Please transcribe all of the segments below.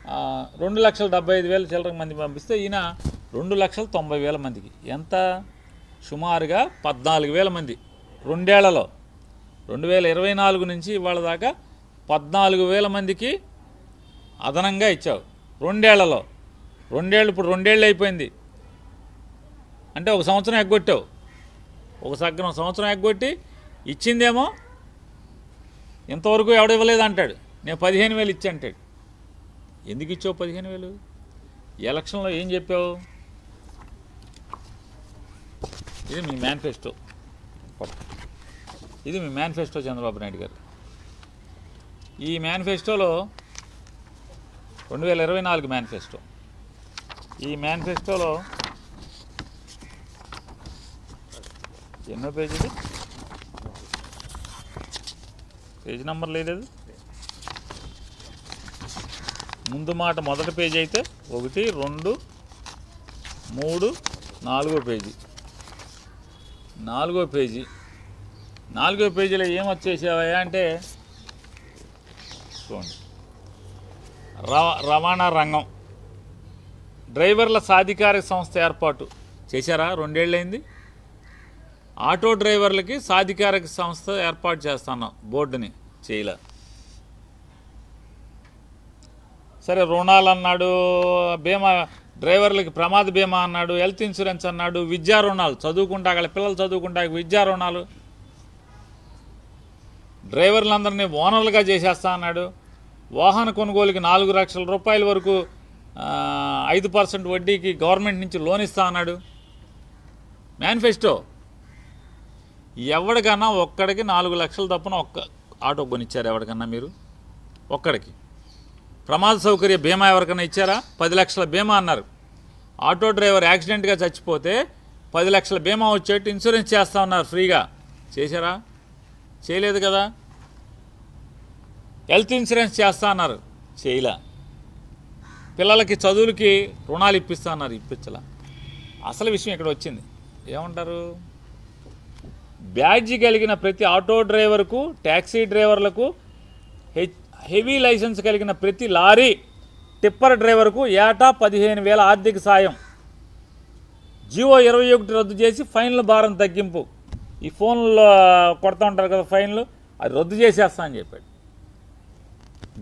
2,75,000 చిల్లర మంది పంపిస్తే ఈయన 2,90,000 మందికి ఎంత సుమారుగా 14,000 మంది రెండేళ్లలో 2024 నుంచి ఇవాళ దాకా 14,000 మందికి అదనంగా ఇచ్చావు రెండేళ్లలో. ఇప్పుడు రెండేళ్ళు అయిపోయింది అంటే ఒక సంవత్సరం ఎగ్గొట్టావు. ఒక సంవత్సరం ఎగ్గొట్టి ఇచ్చిందేమో ఇంతవరకు ఎవడివ్వలేదు అంటాడు. నేను 15,000 ఇచ్చా అంటాడు. ఎందుకు ఇచ్చావు 15,000? ఎలక్షన్లో ఏం చెప్పావు? ఇది మీ మేనిఫెస్టో. ఇది మీ మేనిఫెస్టో చంద్రబాబు నాయుడు గారు. ఈ మేనిఫెస్టోలో 2024 మేనిఫెస్టో. ఈ మేనిఫెస్టోలో ఎన్నో పేజీది? పేజీ నెంబర్ లేదు. ముందు మాట మొదటి పేజీ అయితే 1, 2, 3, 4 పేజీ. 4 పేజీ. 4 పేజీలో ఏమొచ్చేసావా అంటే చూడండి, రవాణా రంగం డ్రైవర్ల సాధికారిక సంస్థ ఏర్పాటు చేశారా? 2 ఏళ్ళైంది. ఆటో డ్రైవర్లకి సాధికారిక సంస్థ ఏర్పాటు చేస్తున్నాం, బోర్డుని చేయలే. సరే, రుణాలు అన్నాడు, బీమా డ్రైవర్లకి ప్రమాద బీమా అన్నాడు, హెల్త్ ఇన్సూరెన్స్ అన్నాడు, విద్యా రుణాలు చదువుకుంటా వాళ్ళ పిల్లలు చదువుకుంటా విద్యా రుణాలు, డ్రైవర్లందరినీ ఓనర్లుగా చేసేస్తా అన్నాడు. వాహన కొనుగోలుకి 4 లక్షల రూపాయల వరకు 5% వడ్డీకి గవర్నమెంట్ నుంచి లోన్ ఇస్తా అన్నాడు. మేనిఫెస్టో. ఎవరికన్నా ఒక్కడికి 4 లక్షలు తప్పున ఒక్క ఆటో కొనిచ్చారు ఎవరికన్నా మీరు? ఒక్కడికి. ప్రమాద సౌకర్య బీమా ఎవరికన్నా ఇచ్చారా? 10 లక్షల బీమా అన్నారు. ఆటో డ్రైవర్ యాక్సిడెంట్గా చచ్చిపోతే 10 లక్షల బీమా వచ్చేట్టు ఇన్సూరెన్స్ చేస్తా ఉన్నారు ఫ్రీగా. చేశారా? చేయలేదు కదా. హెల్త్ ఇన్సూరెన్స్ చేస్తా అన్నారు, చేయలే. పిల్లలకి చదువులకి రుణాలు ఇప్పిస్తా అన్నారు, ఇప్పించలా. అసలు విషయం ఇక్కడ వచ్చింది. ఏమంటారు? బ్యాడ్జి కలిగిన ప్రతి ఆటో డ్రైవర్కు, ట్యాక్సీ డ్రైవర్లకు, హెవీ లైసెన్స్ కలిగిన ప్రతి లారీ టిప్పర్ డ్రైవర్కు ఏటా 15,000 ఆర్థిక సాయం. జియో 21 రద్దు చేసి ఫైన్ల భారం తగ్గింపు. ఈ ఫోన్లో కొడతా ఉంటారు కదా ఫైన్లు, అది రద్దు చేసేస్తా అని చెప్పాడు.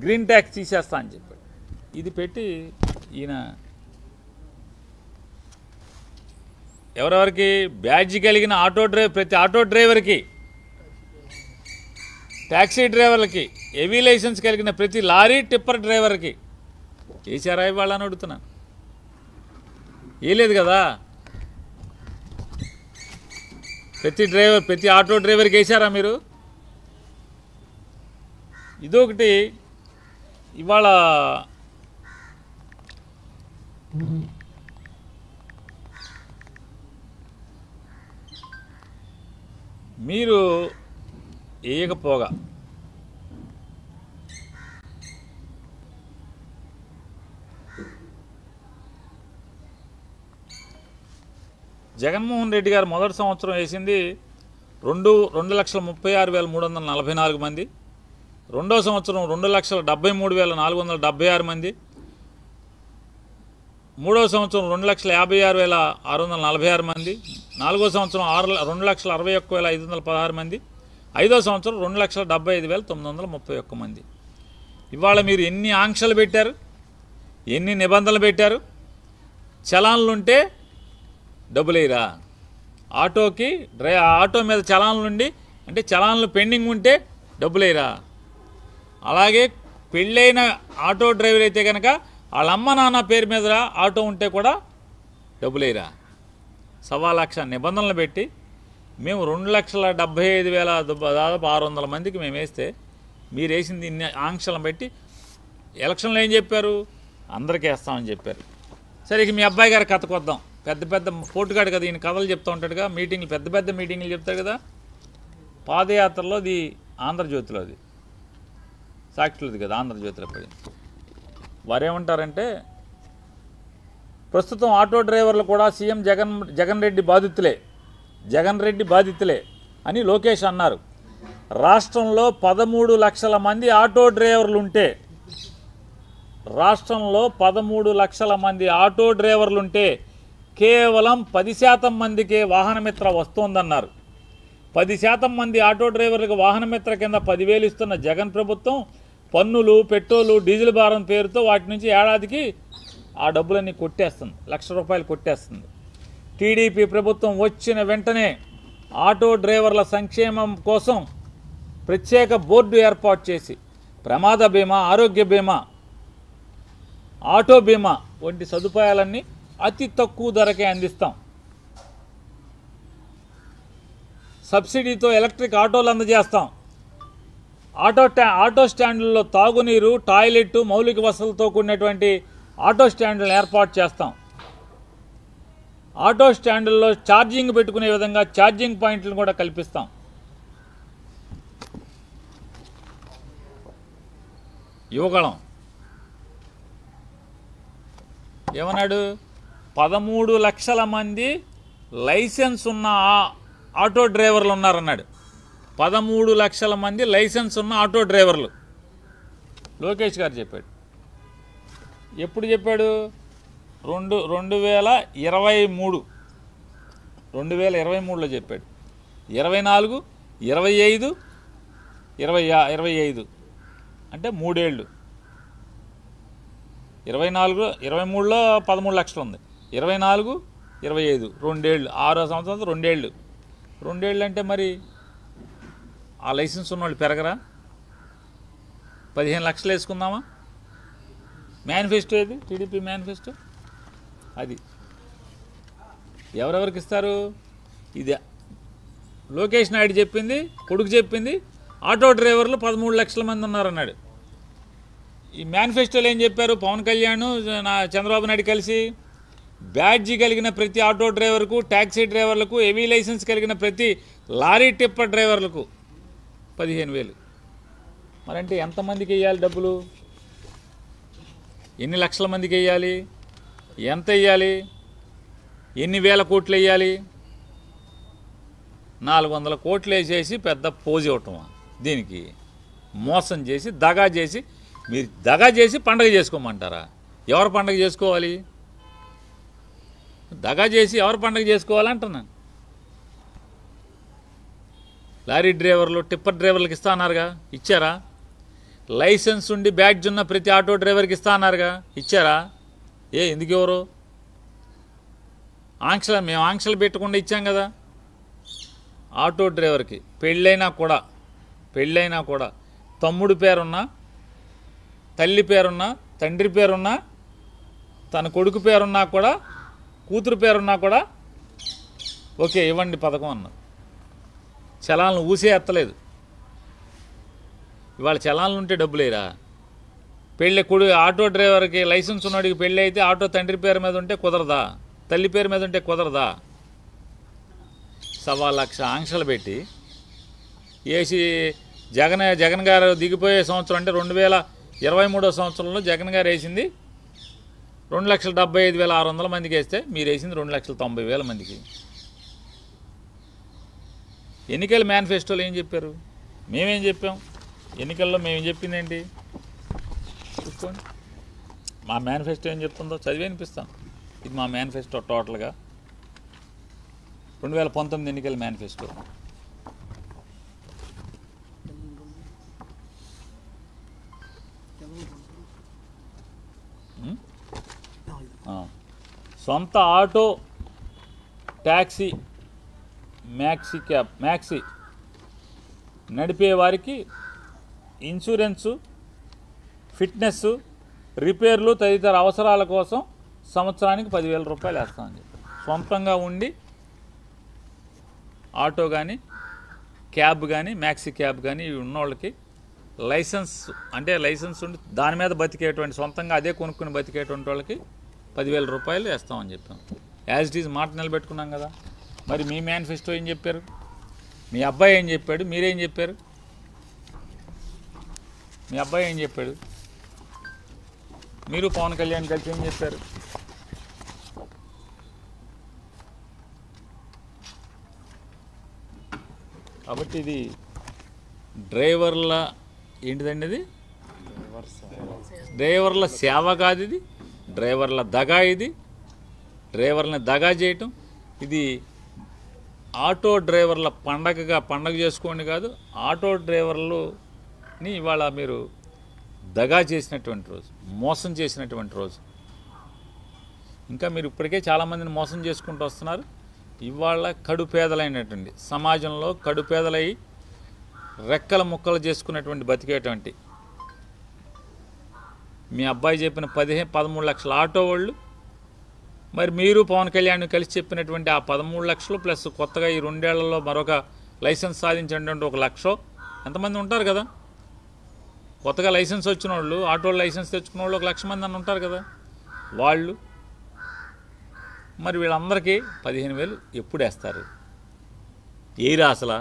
గ్రీన్ ట్యాక్స్ తీసేస్తా అని చెప్పాడు. ఇది పెట్టి ఈయన ఎవరెవరికి? బ్యాడ్జి కలిగిన ప్రతి ఆటో డ్రైవర్కి, ట్యాక్సీ డ్రైవర్లకి, హెవీ లైసెన్స్ కలిగిన ప్రతి లారీ టిప్పర్ డ్రైవర్కి చేశారా ఇవాళని అడుగుతున్నాను. వేయలేదు కదా. ప్రతి ఆటో డ్రైవర్కి వేశారా మీరు? ఇదొకటి. ఇవాళ మీరు వేయకపోగా జగన్మోహన్ రెడ్డి గారు మొదటి సంవత్సరం వేసింది 2,36,344 మంది. రెండో సంవత్సరం 2,73,476 మంది. మూడో సంవత్సరం 2,56,646 మంది. నాలుగో సంవత్సరం 2,61,516 మంది. ఐదో సంవత్సరం 2,75,931 మంది. ఇవాళ మీరు ఎన్ని ఆంక్షలు పెట్టారు, ఎన్ని నిబంధనలు పెట్టారు? చలాన్లుంటే డబ్బులేరా? ఆటో మీద చలాన్లుండి అంటే చలాన్లు పెండింగ్ ఉంటే డబ్బులేరా? అలాగే పెళ్ళైన ఆటో డ్రైవర్ అయితే కనుక వాళ్ళ అమ్మ నాన్న పేరు మీద ఆటో ఉంటే కూడా డబ్బులేరా? 1,00,000 నిబంధనలు పెట్టి మేము 2,75,000 దాదాపు 600 మందికి మేము వేస్తే మీరు వేసింది ఇన్ని ఆంక్షలను పెట్టి ఎలక్షన్లో ఏం చెప్పారు? అందరికీ వేస్తామని చెప్పారు. సరే, ఇక మీ అబ్బాయి గారి కథకు వద్దాం. పెద్ద పోటుగాడు కదా, ఈయన కథలు చెప్తూ ఉంటాడుగా, మీటింగ్లు పెద్ద మీటింగ్లు చెప్తాడు కదా. పాదయాత్రలో అది ఆంధ్రజ్యోతిలో, అది సాక్షులది కదా, ఆంధ్రజ్యోతిలో పడింది. వారేమంటారంటే ప్రస్తుతం ఆటో డ్రైవర్లు కూడా సీఎం జగన్ రెడ్డి బాధితులే అని లోకేష్ అన్నారు. రాష్ట్రంలో 13 లక్షల మంది ఆటో డ్రైవర్లు ఉంటే రాష్ట్రంలో 13 లక్షల మంది ఆటో డ్రైవర్లుంటే కేవలం 10% మందికే వాహనమిత్ర వస్తోందన్నారు. 10% మంది ఆటో డ్రైవర్లకు వాహనమిత్ర కింద 10,000 ఇస్తున్న జగన్ ప్రభుత్వం పన్నులు, పెట్రోలు, డీజిల్ భారం పేరుతో వాటి నుంచి ఏడాదికి ఆ డబ్బులన్నీ కొట్టేస్తుంది, ₹1,00,000 కొట్టేస్తుంది. టీడీపీ ప్రభుత్వం వచ్చిన వెంటనే ఆటో డ్రైవర్ల సంక్షేమం కోసం ప్రత్యేక బోర్డు ఏర్పాటు చేసి ప్రమాద బీమా, ఆరోగ్య బీమా, ఆటో బీమా వంటి సదుపాయాలన్నీ అతి తక్కువ ధరకే అందిస్తాం. సబ్సిడీతో ఎలక్ట్రిక్ ఆటోలు అందజేస్తాం. ఆటో స్టాండ్లలో తాగునీరు, టాయిలెట్, మౌలిక వసతులతో కూడినటువంటి ఆటో స్టాండ్లను ఏర్పాటు చేస్తాం. ఆటో స్టాండ్లలో ఛార్జింగ్ పెట్టుకునే విధంగా ఛార్జింగ్ పాయింట్లను కూడా కల్పిస్తాం. యువగళం ఏమన్నాడు? 13 లక్షల మంది లైసెన్స్ ఉన్న ఆటో డ్రైవర్లు ఉన్నారన్నాడు. 13 లక్షల మంది లైసెన్స్ ఉన్న ఆటో డ్రైవర్లు లోకేష్ గారు చెప్పాడు. ఎప్పుడు చెప్పాడు? 2023లో చెప్పాడు. 24, 25, 25 అంటే 3 ఏళ్ళు. 23లో 13 లక్షలు ఉంది. 24, 25 2 ఏళ్ళు. 6వ సంవత్సరం 2 ఏళ్ళు. 2 ఏళ్ళు అంటే మరి ఆ లైసెన్స్ ఉన్నవాళ్ళు పెరగరా? 15 లక్షలు వేసుకుందామా? మేనిఫెస్టో ఏది? టీడీపీ మేనిఫెస్టో అది. ఎవరెవరికి ఇస్తారు? ఇది లోకేష్ నాయుడు చెప్పింది, కొడుకు చెప్పింది. ఆటో డ్రైవర్లు 13 లక్షల మంది ఉన్నారన్నాడు. ఈ మేనిఫెస్టోలో ఏం చెప్పారు? పవన్ కళ్యాణ్, చంద్రబాబు నాయుడు కలిసి బ్యాడ్జీ కలిగిన ప్రతి ఆటో డ్రైవర్కు, ట్యాక్సీ డ్రైవర్లకు, హెవీ లైసెన్స్ కలిగిన ప్రతి లారీ టిప్పర్ డ్రైవర్లకు 15,000. మరంటే ఎంతమందికి వేయాలి డబ్బులు? ఎన్ని లక్షల మందికి వేయాలి? ఎంత వేయాలి? ఎన్ని వేల కోట్లు వేయాలి? 400 కోట్లు వేసేసి పెద్ద పోజు ఇవ్వటమా? దీనికి మోసం చేసి, దగా చేసి, మీరు దగా చేసి పండగ చేసుకోమంటారా? ఎవరు పండగ చేసుకోవాలి? దగా చేసి ఎవరు పండగ చేసుకోవాలంటున్నాను. లారీ డ్రైవర్లు, టిప్పర్ డ్రైవర్లకు ఇస్తా అన్నారుగా, ఇచ్చారా? లైసెన్స్ ఉండి బ్యాడ్జ్ ఉన్న ప్రతి ఆటో డ్రైవర్కి ఇస్తా అన్నారుగా, ఇచ్చారా? ఎందుకు ఎవరు? మేము ఆంక్షలు పెట్టకుండా ఇచ్చాం కదా. ఆటో డ్రైవర్కి పెళ్ళైనా కూడా తమ్ముడు పేరున్నా, తల్లి పేరున్నా, తండ్రి పేరున్నా, తన కొడుకు పేరున్నా కూడా, కూతురు పేరున్నా కూడా ఓకే ఇవ్వండి పథకం అన్నారు. చలాలను ఊసే ఎత్తలేదు. ఇవాళ చలాన్లు ఉంటే డబ్బులేరా? ఆటో డ్రైవర్కి లైసెన్స్ ఉన్నవాడికి పెళ్ళి అయితే ఆటో తండ్రి పేరు మీద ఉంటే కుదరదా? తల్లి పేరు మీద ఉంటే కుదరదా? 1,00,000 ఆంక్షలు పెట్టి వేసి జగన్ గారు దిగిపోయే సంవత్సరం అంటే 2023 సంవత్సరంలో జగన్ గారు వేసింది 2,75,600 మందికి వేస్తే మీరు వేసింది 2,90,000 మందికి. ఎన్నికల మేనిఫెస్టోలో ఏం చెప్పారు? మేమేం చెప్పాం? ఎన్నికల్లో మేము చెప్పింది ఏంటి? చూసుకోండి. మా మేనిఫెస్టో ఏం చెప్తుందో చదివి వినిపిస్తాం. ఇది మా మేనిఫెస్టో టోటల్గా 2019 ఎన్నికల మేనిఫెస్టో. సొంత ఆటో, ట్యాక్సీ, మ్యాక్సీ నడిపే వారికి ఇన్సూరెన్సు, ఫిట్నెస్, రిపేర్లు తదితర అవసరాల కోసం సంవత్సరానికి 10,000 రూపాయలు వేస్తామని చెప్పి. సొంతంగా ఉండి ఆటో కానీ, క్యాబ్ కానీ, మ్యాక్సీ క్యాబ్ కానీ ఇవి ఉన్నోళ్ళకి లైసెన్స్ ఉండి దాని మీద బతికేటువంటి, సొంతంగా అదే కొనుక్కుని బతికేటువంటి వాళ్ళకి 10,000 రూపాయలు వేస్తామని చెప్పాం. యాజ్ ఇట్ ఈజ్ మాట నిలబెట్టుకున్నాం కదా. మరి మీ మేనిఫెస్టో ఏం చెప్పారు? మీ అబ్బాయి ఏం చెప్పాడు? మీరేం చెప్పారు? మీ అబ్బాయి ఏం చెప్పాడు? మీరు పవన్ కళ్యాణ్ కలిసి ఏం చెప్పారు? కాబట్టి ఇది డ్రైవర్ల ఏంటిదండి? అది డ్రైవర్ల సేవ కాదు ఇది, డ్రైవర్ల దగా ఇది, డ్రైవర్లని దగా చేయటం ఇది. ఆటో డ్రైవర్ల పండగ చేసుకోండి కాదు, ఆటో డ్రైవర్లని ఇవాళ మీరు దగా చేసినటువంటి రోజు, మోసం చేసినటువంటి రోజు. ఇంకా మీరు ఇప్పటికే చాలామందిని మోసం చేసుకుంటూ వస్తున్నారు. ఇవాళ కడుపేదలైనటువంటి సమాజంలో కడుపేదలై రెక్కల ముక్కలు చేసుకున్నటువంటి బతికేటువంటి మీ అబ్బాయి చెప్పిన 13 లక్షల ఆటో వాళ్ళు, మరి మీరు పవన్ కళ్యాణ్ కలిసి చెప్పినటువంటి ఆ 13 లక్షలు ప్లస్ కొత్తగా ఈ 2 ఏళ్లలో మరొక లైసెన్స్ సాధించినటువంటి 1 లక్ష ఎంతమంది ఉంటారు కదా, కొత్తగా లైసెన్స్ వచ్చిన వాళ్ళు, ఆటో లైసెన్స్ తెచ్చుకున్న వాళ్ళు 1 లక్ష మంది అని ఉంటారు కదా వాళ్ళు. మరి వీళ్ళందరికీ 15,000 ఎప్పుడు వేస్తారు? ఏరా అసలు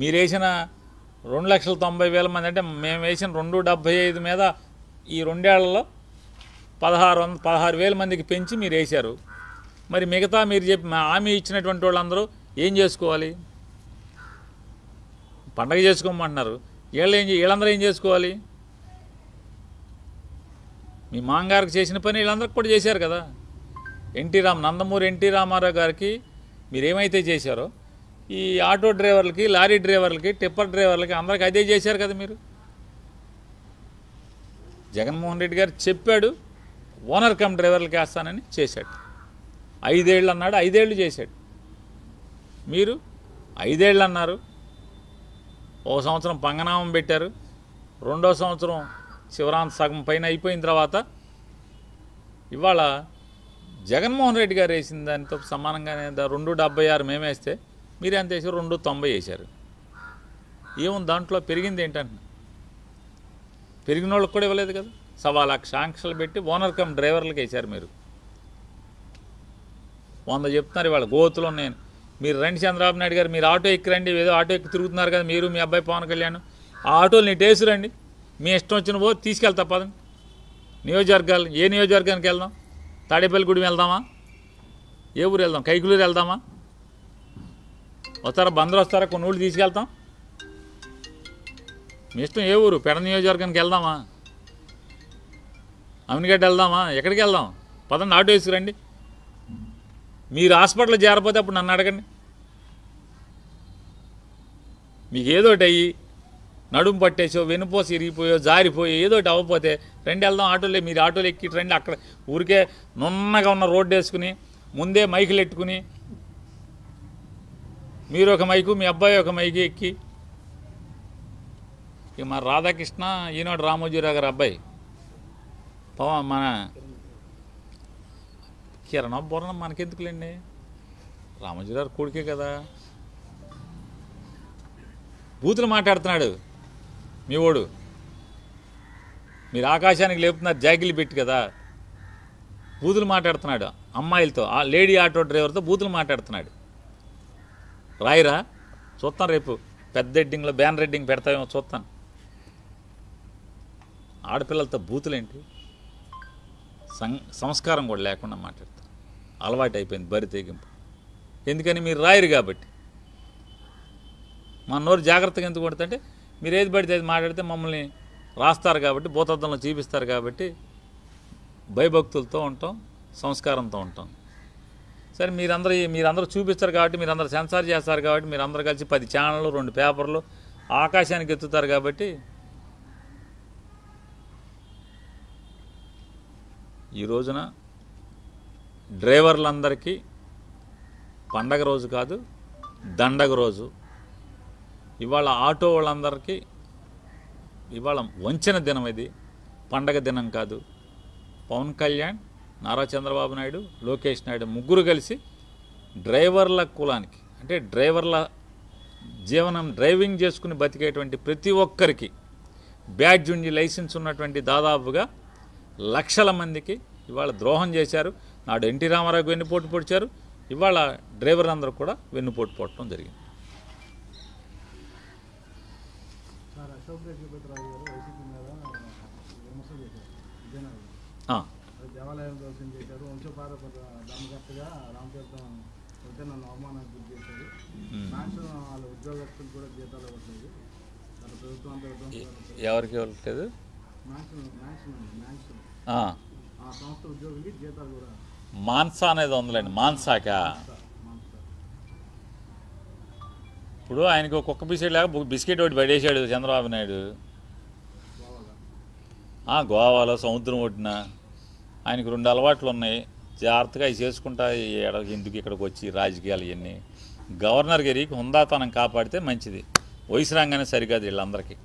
మీరు వేసిన 2,90,000 మంది అంటే మేము వేసిన 275 మీద ఈ 2 ఏళ్లలో 16,000 మందికి పెంచి మీరు వేశారు. మరి మిగతా మీరు చెప్పి హామీ ఇచ్చినటువంటి వాళ్ళందరూ ఏం చేసుకోవాలి? పండగ చేసుకోమంటున్నారు, వీళ్ళందరూ ఏం చేసుకోవాలి? మీ మాంగారికి చేసిన పని వీళ్ళందరికీ కూడా చేశారు కదా. నందమూరి ఎన్టీ రామారావు గారికి మీరేమైతే చేశారో ఈ ఆటో డ్రైవర్లకి, లారీ డ్రైవర్లకి, టిప్పర్ డ్రైవర్లకి అందరికి అదే చేశారు కదా మీరు. జగన్మోహన్ రెడ్డి గారు చెప్పాడు ఓనర్ కమ్ డ్రైవర్లకి వేస్తానని, చేశాడు. 5 ఏళ్ళు అన్నాడు, 5 ఏళ్ళు చేశాడు. మీరు 5 ఏళ్ళు అన్నారు, 1 సంవత్సరం పంగనామం పెట్టారు, 2వ సంవత్సరం శివరాంత్ సగం పైన అయిపోయిన తర్వాత ఇవాళ జగన్మోహన్ రెడ్డి గారు వేసిన దానితో సమానంగానే 2,76 మేము వేస్తే మీరు ఎంత వేసారు? 2,90 వేశారు. ఏముంది దాంట్లో? పెరిగింది ఏంటంటే పెరిగిన వాళ్ళకి కూడా ఇవ్వలేదు కదా. 1,00,000 ఆంక్షలు పెట్టి ఓనర్ కమ్ డ్రైవర్లకు వేశారు. మీరు 100 చెప్తున్నారు ఇవాళ గోతులు ఉన్నాయని. మీరు రండి చంద్రబాబు నాయుడు గారు, మీరు ఆటో ఎక్కి రండి, ఏదో ఆటో ఎక్కి తిరుగుతున్నారు కదా మీరు, మీ అబ్బాయి పవన్ కళ్యాణ్. ఆ ఆటోలు నీ టేసు రండి, మీ ఇష్టం వచ్చిన పో తీసుకెళ్తా పదండి. నియోజకవర్గాలు, ఏ నియోజకవర్గానికి వెళ్దాం? తాడేపల్లిగూడెం వెళ్దామా? ఏ ఊరు వెళ్దాం? కైకులూరు వెళ్దామా? వస్తారా? బందరు వస్తారా? కొన్ని ఊళ్ళు తీసుకెళ్తాం. మీ ఇష్టం. ఏ ఊరు? పెడ నియోజకవర్గానికి వెళ్దామా? అమినిగడ్డ వెళ్దామా? ఎక్కడికి వెళ్దాం? పదండి, ఆటో వేసుకురండి. మీరు హాస్పిటల్లో చేరపోతే అప్పుడు నన్ను అడగండి. మీకు ఏదోటి అయ్యి నడుము పట్టేసో, వెనుపోసి ఇరిగిపోయో, జారిపోయో ఏదోటి అవ్వకపోతే రండి వెళ్దాం ఆటోలే. మీరు ఆటోలు ఎక్కి రండి. అక్కడ ఊరికే నున్నగా ఉన్న రోడ్డు వేసుకుని ముందే మైకులు ఎట్టుకుని, మీరు ఒక మైకు, మీ అబ్బాయి ఒక మైకు ఎక్కి, ఇక మన రాధాకృష్ణ, ఈనాడు రామోజీరావు గారు అబ్బాయి మన కిరణం బోరణం మనకెందుకులేండి, రామోజీరావు కొడుకే కదా. బూతులు మాట్లాడుతున్నాడు మీ ఓడు. మీరు ఆకాశానికి లేపుతున్నారు జాగిలు పెట్టి కదా. బూతులు మాట్లాడుతున్నాడు అమ్మాయిలతో, ఆ లేడీ ఆటో డ్రైవర్తో బూతులు మాట్లాడుతున్నాడు. రాయిరా, చూస్తాను రేపు పెద్ద ఎడ్డింగ్లో బ్యాన్ రెడ్డింగ్ పెడతామేమో చూస్తాను. ఆడపిల్లలతో బూతులేంటి? సంస్కారం కూడా లేకుండా మాట్లాడతారు. అలవాటు అయిపోయింది బరి తెగింపు. ఎందుకని? మీరు రాయరు కాబట్టి. మా నోరు జాగ్రత్తగా ఎందుకు కొడుతుంటే మీరు ఏది పడితే అది మాట్లాడితే మమ్మల్ని రాస్తారు కాబట్టి, భూతద్దంలో చూపిస్తారు కాబట్టి భయభక్తులతో ఉంటాం, సంస్కారంతో ఉంటాం. సరే మీరందరూ చూపిస్తారు కాబట్టి, మీరందరూ సెన్సార్ చేస్తారు కాబట్టి, మీరందరూ కలిసి 10 ఛానళ్ళు 2 పేపర్లు ఆకాశానికి ఎత్తుతారు కాబట్టి ఈ రోజున డ్రైవర్లందరికీ పండగ రోజు కాదు, దండగ రోజు. ఇవాళ ఆటో వాళ్ళందరికీ ఇవాళ వంచన దినం, ఇది పండగ దినం కాదు. పవన్ కళ్యాణ్, నారా చంద్రబాబు నాయుడు, లోకేష్ నాయుడు ముగ్గురు కలిసి డ్రైవర్ల కులానికి, అంటే డ్రైవర్ల జీవనం డ్రైవింగ్ చేసుకుని బతికేటువంటి ప్రతి ఒక్కరికి బ్యాడ్జ్ ఉండి లైసెన్స్ ఉన్నటువంటి దాదాపుగా లక్షల మందికి ఇవాళ ద్రోహం చేశారు. నాడు ఎన్టీ రామారావుకి వెన్నుపోటు పొడిచారు, ఇవాళ డ్రైవర్లందరూ కూడా వెన్నుపోటు పొట్టడం జరిగింది. దేవాలయం దర్శనం చేశారు, వంశపారపర ధర్మకర్తగా రామతీర్థం అయితే నన్ను అవమానానికి గురి చేశారు. మ్యాక్సిమం వాళ్ళ ఉద్యోగస్తులు కూడా జీతాలు ఇవ్వట్లేదు. వాళ్ళ ప్రభుత్వం ఎవరికి ఇవ్వట్లేదు? ఆ. ఆ సంస్థ ఉద్యోగులకి జీతాలు కూడా మాన్సా అనేది ఉందిలేండి, మాన్సాక. ఇప్పుడు ఆయనకి ఒక కుక్క బిస్కెట్ లేక బిస్కెట్ ఒకటి పడేసాడు చంద్రబాబు నాయుడు. గోవాలో సముద్రం ఒడ్డున ఆయనకు 2 అలవాట్లు ఉన్నాయి. జాగ్రత్తగా అవి చేసుకుంటా ఎందుకు ఇక్కడికి వచ్చి రాజకీయాలు ఇవన్నీ. గవర్నర్ గారికి హుందాతనం కాపాడితే మంచిది. వయసు రాగానే సరికాదు వీళ్ళందరికీ.